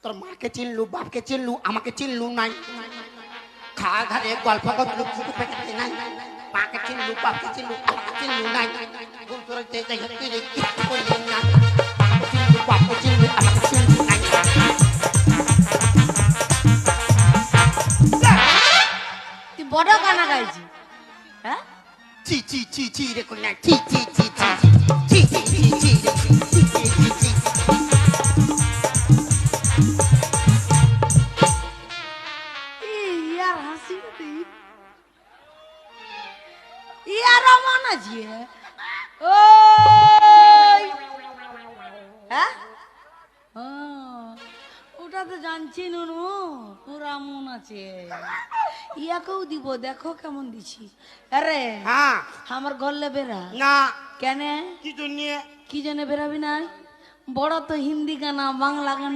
তোর মাকে চিনলু, বাপকে চিনলু, আমাকে চিনলু নাই। খাওয়া ঘরে গল্প করলু, ফুটু পেটাতে নাই। মাকে চিনলু, বাপকে চিনলু, আমাকে চিনলু নাই। ভুল করতে যাই তুই রে কি করলি না। মাকে চিনলু, বাপকে চিনলু, আমাকে চিনলু নাই। তুই বড় গানা গাইছি। হ্যাঁ চি চি চি চি রে কোনা চি চি চি চি চি চি চি চি চি চি চি। ইয়ার হাসি ইয়ার রমন আছে। ওই হ্যাঁ ওটা তো জানছি নুনু, পুরা মন আছে। ইয়াকেও দিব, দেখো কেমন দিছি। আরে হ্যাঁ আমার ঘরলে বেড়া না কেন? কি জন্য? কি জন্য বেরাবি না? বড় তো হিন্দি গানা, বাংলা গানা